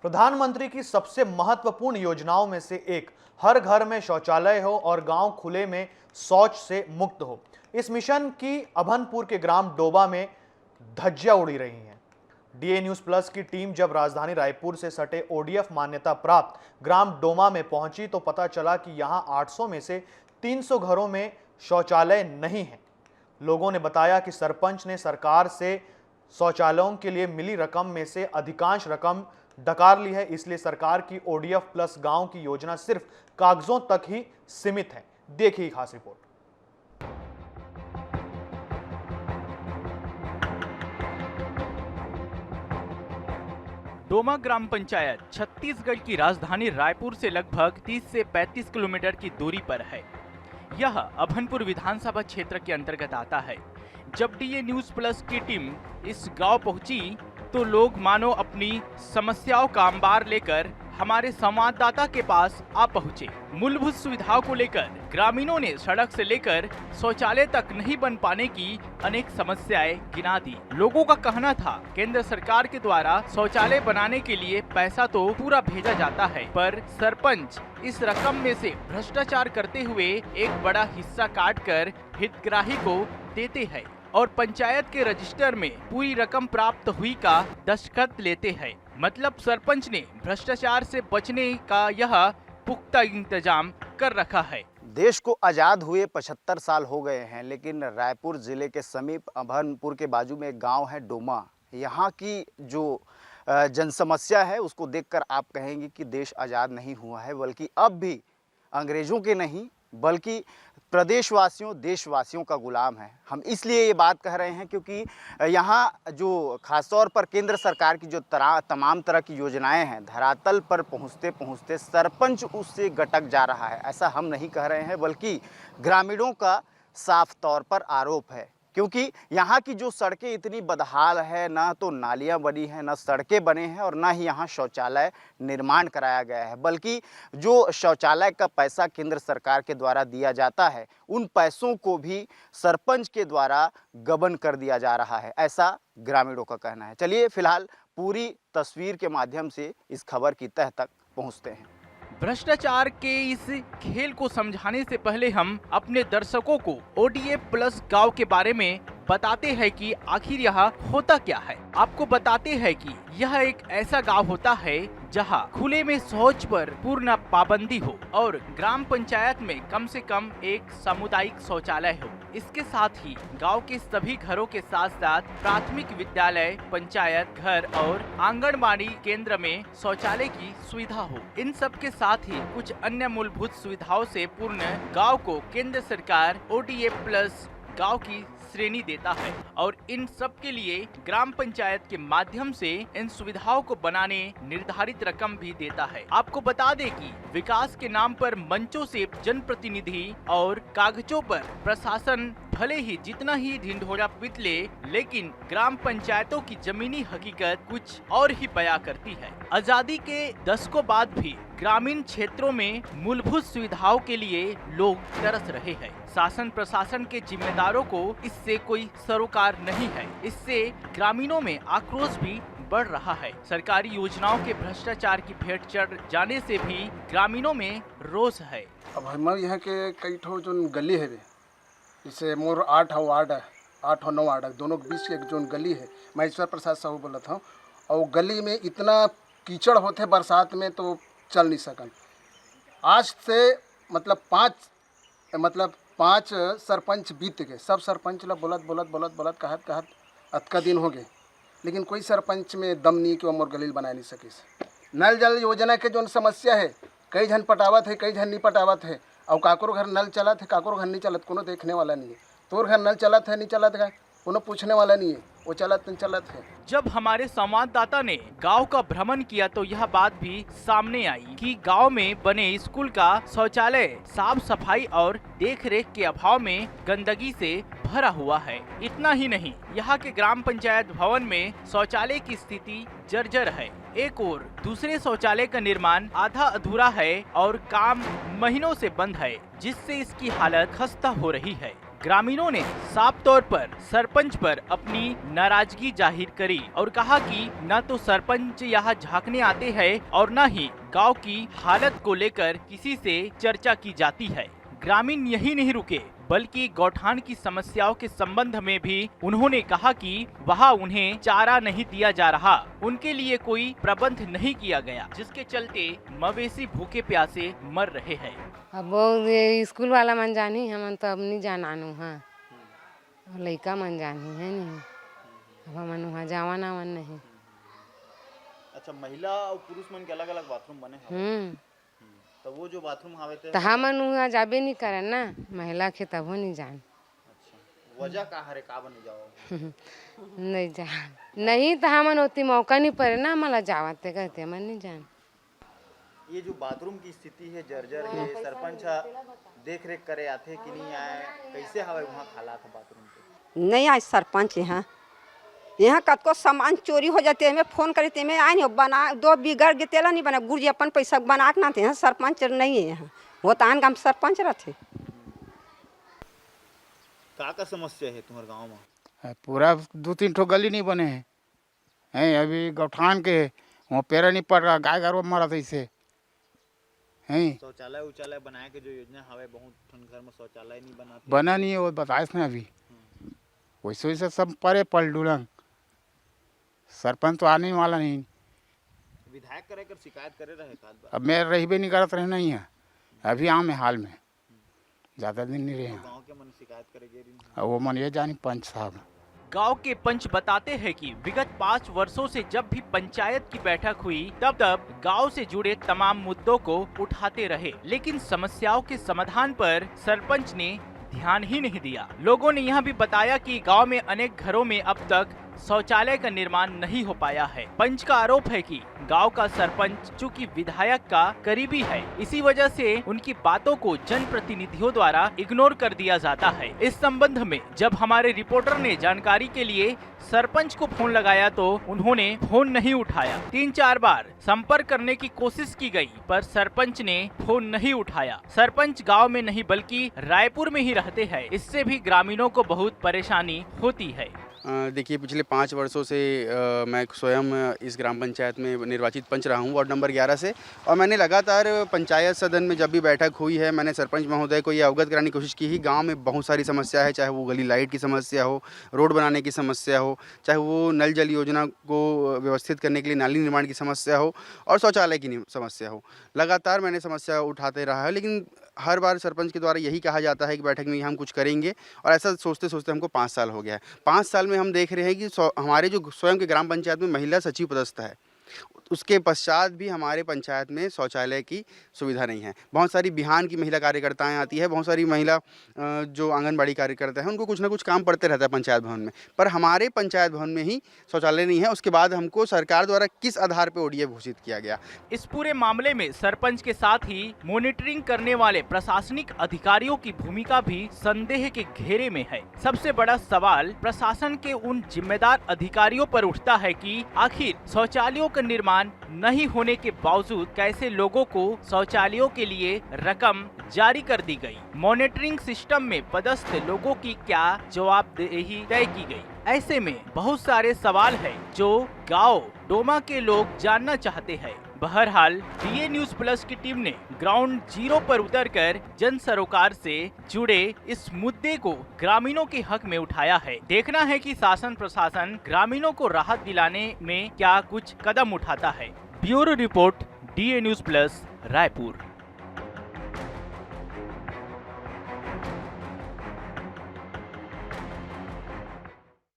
प्रधानमंत्री की सबसे महत्वपूर्ण योजनाओं में से एक हर घर में शौचालय हो और गांव खुले में शौच से मुक्त हो। इस मिशन की अभनपुर के ग्राम डोबा में धज्जियां उड़ी रही हैं। डीए न्यूज प्लस की टीम जब राजधानी रायपुर से सटे ओडीएफ मान्यता प्राप्त ग्राम डोमा में पहुंची तो पता चला कि यहां 800 में से 300 घरों में शौचालय नहीं है। लोगों ने बताया कि सरपंच ने सरकार से शौचालयों के लिए मिली रकम में से अधिकांश रकम डकार ली है, इसलिए सरकार की ओडीएफ प्लस गांव की योजना सिर्फ कागजों तक ही सीमित है। देखिए खास रिपोर्ट। डोमा ग्राम पंचायत छत्तीसगढ़ की राजधानी रायपुर से लगभग 30 से 35 किलोमीटर की दूरी पर है। यह अभनपुर विधानसभा क्षेत्र के अंतर्गत आता है। जब डीए न्यूज प्लस की टीम इस गांव पहुंची तो लोग मानो अपनी समस्याओं का अंबार लेकर हमारे संवाददाता के पास आ पहुंचे। मूलभूत सुविधाओं को लेकर ग्रामीणों ने सड़क से लेकर शौचालय तक नहीं बन पाने की अनेक समस्याएं गिना दी। लोगों का कहना था केंद्र सरकार के द्वारा शौचालय बनाने के लिए पैसा तो पूरा भेजा जाता है, पर सरपंच इस रकम में से भ्रष्टाचार करते हुए एक बड़ा हिस्सा काटकर हितग्राही को देते हैं और पंचायत के रजिस्टर में पूरी रकम प्राप्त हुई का दस्तखत लेते हैं। मतलब सरपंच ने भ्रष्टाचार से बचने का यह पुख्ता इंतजाम कर रखा है। देश को आज़ाद हुए 75 साल हो गए हैं, लेकिन रायपुर जिले के समीप अभनपुर के बाजू में एक गांव है डोमा। यहाँ की जो जनसमस्या है उसको देखकर आप कहेंगे कि देश आज़ाद नहीं हुआ है, बल्कि अब भी अंग्रेज़ों के नहीं बल्कि प्रदेशवासियों देशवासियों का गुलाम है। हम इसलिए ये बात कह रहे हैं क्योंकि यहाँ जो खासतौर पर केंद्र सरकार की जो तमाम तरह की योजनाएं हैं, धरातल पर पहुँचते पहुँचते सरपंच उससे गटक जा रहा है। ऐसा हम नहीं कह रहे हैं, बल्कि ग्रामीणों का साफ तौर पर आरोप है। क्योंकि यहाँ की जो सड़कें इतनी बदहाल है, ना तो नालियाँ बनी हैं, ना सड़कें बने हैं और ना ही यहाँ शौचालय निर्माण कराया गया है, बल्कि जो शौचालय का पैसा केंद्र सरकार के द्वारा दिया जाता है उन पैसों को भी सरपंच के द्वारा गबन कर दिया जा रहा है, ऐसा ग्रामीणों का कहना है। चलिए फिलहाल पूरी तस्वीर के माध्यम से इस खबर की तह तक पहुँचते हैं। भ्रष्टाचार के इस खेल को समझाने से पहले हम अपने दर्शकों को ओडीएफ प्लस गांव के बारे में बताते हैं कि आखिर यह होता क्या है। आपको बताते हैं कि यह एक ऐसा गांव होता है जहां खुले में शौच पर पूर्ण पाबंदी हो और ग्राम पंचायत में कम से कम एक सामुदायिक शौचालय हो। इसके साथ ही गांव के सभी घरों के साथ साथ प्राथमिक विद्यालय, पंचायत घर और आंगनबाड़ी केंद्र में शौचालय की सुविधा हो। इन सब के साथ ही कुछ अन्य मूलभूत सुविधाओं से पूर्ण गाँव को केंद्र सरकार ओडीएफ प्लस गांव की श्रेणी देता है और इन सब के लिए ग्राम पंचायत के माध्यम से इन सुविधाओं को बनाने निर्धारित रकम भी देता है। आपको बता दें कि विकास के नाम पर मंचों से जनप्रतिनिधि और कागजों पर प्रशासन भले ही जितना ही ढिंढोरा पीट ले, लेकिन ग्राम पंचायतों की जमीनी हकीकत कुछ और ही बयां करती है। आजादी के दशकों बाद भी ग्रामीण क्षेत्रों में मूलभूत सुविधाओं के लिए लोग तरस रहे हैं। शासन प्रशासन के जिम्मेदारों को इससे कोई सरोकार नहीं है। इससे ग्रामीणों में आक्रोश भी बढ़ रहा है। सरकारी योजनाओं के भ्रष्टाचार की भेंट चढ़ जाने से भी ग्रामीणों में रोष है। अब हमारे यहाँ के कई ठो जो गली है, जैसे मोर 8 वार्ड है, 8 और 9 वार्ड है, दोनों के बीच एक जो गली है, मैं ईश्वर प्रसाद साहू बोला था, और गली में इतना कीचड़ होते बरसात में तो चल नहीं सकन। आज से मतलब पाँच सरपंच बीत गए, सब सरपंच ला बोलत कहत अतका दिन हो गए, लेकिन कोई सरपंच में दम नहीं कि वो मोर गली बनाए नहीं सके। नल जल योजना के जो समस्या है, कई जन पटावत है, कई जन नहीं पटावत है, और काकोर घर नल चलत है, काकोर घर नहीं चलत, कोनो देखने वाला नहीं है। तोर घर नल चलत है नहीं चलत है, कोनो पूछने वाला नहीं है, वो चलत नहीं चलत है। जब हमारे संवाददाता ने गांव का भ्रमण किया तो यह बात भी सामने आई कि गांव में बने स्कूल का शौचालय साफ सफाई और देखरेख के अभाव में गंदगी से भरा हुआ है। इतना ही नहीं, यहाँ के ग्राम पंचायत भवन में शौचालय की स्थिति जर्जर है। एक और दूसरे शौचालय का निर्माण आधा अधूरा है और काम महीनों से बंद है, जिससे इसकी हालत खस्ता हो रही है। ग्रामीणों ने साफ तौर पर सरपंच पर अपनी नाराजगी जाहिर करी और कहा कि न तो सरपंच यहाँ झांकने आते हैं और न ही गांव की हालत को लेकर किसी से चर्चा की जाती है। ग्रामीण यही नहीं रुके बल्कि गौठान की समस्याओं के संबंध में भी उन्होंने कहा कि वहाँ उन्हें चारा नहीं दिया जा रहा, उनके लिए कोई प्रबंध नहीं किया गया, जिसके चलते मवेशी भूखे प्यासे मर रहे हैं। अब वो स्कूल वाला मन जानी हमन तो अब नहीं जानानु हाँ, लड़का मन जानी है नहीं, अब हमन वहाँ जावाना मन नहीं। अच्छा, महिला और पुरुष मन के अलग अलग बाथरूम बने हैं। तो वो जो बाथरूम हावे थे तो हमन वहाँ जाबे नहीं करन ना, महिला के तब नहीं जान। अच्छा, वजह का हरे का बने जाओ नहीं जान नहीं तो हमन होती मौका नहीं पड़े ना, मला जावते कहते मन नहीं जान। ये जो बाथरूम की स्थिति है जर्जर है, सरपंच देख रेख करे आते कि नहीं आए, कैसे हवे वहाँ हालात है बाथरूम के? नहीं आए सरपंच यहाँ कतको सामान चोरी हो जाते हैं, फोन करे थे मैं आए नहीं बना दो बिगड़ गए तेला नहीं बना गुरुजी अपन पैसा बना के ना थे। सरपंच नहीं है यहाँ, वो तान गाँव सरपंच रहते। का समस्या है तुम्हारे गाँव में? पूरा 2-3 ठो गली नहीं बने हैं अभी गौठान के, वहाँ पेरा नहीं पड़ रहा, गाय गरु मरा था इसे हैं। शौचालय उचालय बनाए के जो योजना हवे, बहुत ठन घर में शौचालय नहीं बना नहीं है, वो बताए ना अभी वैसे वैसे सब परे पल डुलंग। सरपंच तो आने वाला नहीं, विधायक करे कर शिकायत करे रहे का? अब मैं रही भी नहीं करत रहे नहीं है, अभी आम है हाल में, ज़्यादा दिन नहीं रहे। गाँव के मन शिकायत करेंगे वो मन ये जानी पंच साहब। गांव के पंच बताते हैं कि विगत 5 वर्षों से जब भी पंचायत की बैठक हुई तब गांव से जुड़े तमाम मुद्दों को उठाते रहे, लेकिन समस्याओं के समाधान पर सरपंच ने ध्यान ही नहीं दिया। लोगों ने यह भी बताया कि गांव में अनेक घरों में अब तक शौचालय का निर्माण नहीं हो पाया है। पंच का आरोप है कि गांव का सरपंच चूंकि विधायक का करीबी है, इसी वजह से उनकी बातों को जनप्रतिनिधियों द्वारा इग्नोर कर दिया जाता है। इस संबंध में जब हमारे रिपोर्टर ने जानकारी के लिए सरपंच को फोन लगाया तो उन्होंने फोन नहीं उठाया। 3-4 बार संपर्क करने की कोशिश की गई पर सरपंच ने फोन नहीं उठाया। सरपंच गाँव में नहीं बल्कि रायपुर में ही रहते हैं, इससे भी ग्रामीणों को बहुत परेशानी होती है। देखिए, पिछले 5 वर्षों से मैं स्वयं इस ग्राम पंचायत में निर्वाचित पंच रहा हूँ वार्ड नंबर 11 से, और मैंने लगातार पंचायत सदन में जब भी बैठक हुई है मैंने सरपंच महोदय को ये अवगत कराने की कोशिश की ही। गांव में बहुत सारी समस्या है, चाहे वो गली लाइट की समस्या हो, रोड बनाने की समस्या हो, चाहे वो नल जल योजना को व्यवस्थित करने के लिए नाली निर्माण की समस्या हो और शौचालय की समस्या हो। लगातार मैंने समस्या उठाते रहा है, लेकिन हर बार सरपंच के द्वारा यही कहा जाता है कि बैठक में हम कुछ करेंगे, और ऐसा सोचते सोचते हमको 5 साल हो गया है। 5 साल में हम देख रहे हैं कि हमारे जो स्वयं के ग्राम पंचायत में महिला सचिव पदस्थ है, उसके पश्चात भी हमारे पंचायत में शौचालय की सुविधा नहीं है। बहुत सारी बिहान की महिला कार्यकर्ताएं आती है, बहुत सारी महिला जो आंगनबाड़ी कार्यकर्ता हैं, उनको कुछ ना कुछ काम पड़ते रहता है पंचायत भवन में, पर हमारे पंचायत भवन में ही शौचालय नहीं है। उसके बाद हमको सरकार द्वारा किस आधार पर ओडीएफ घोषित किया गया? इस पूरे मामले में सरपंच के साथ ही मॉनिटरिंग करने वाले प्रशासनिक अधिकारियों की भूमिका भी संदेह के घेरे में है। सबसे बड़ा सवाल प्रशासन के उन जिम्मेदार अधिकारियों पर उठता है कि आखिर शौचालयों का निर्माण नहीं होने के बावजूद कैसे लोगों को शौचालयों के लिए रकम जारी कर दी गई। मॉनिटरिंग सिस्टम में पदस्थ लोगों की क्या जवाबदेही तय की गई? ऐसे में बहुत सारे सवाल हैं जो गांव डोमा के लोग जानना चाहते हैं। बहरहाल डीए न्यूज प्लस की टीम ने ग्राउंड जीरो पर उतरकर जन सरोकार से जुड़े इस मुद्दे को ग्रामीणों के हक में उठाया है। देखना है कि शासन प्रशासन ग्रामीणों को राहत दिलाने में क्या कुछ कदम उठाता है। Bureau report, DA news plus, Raipur.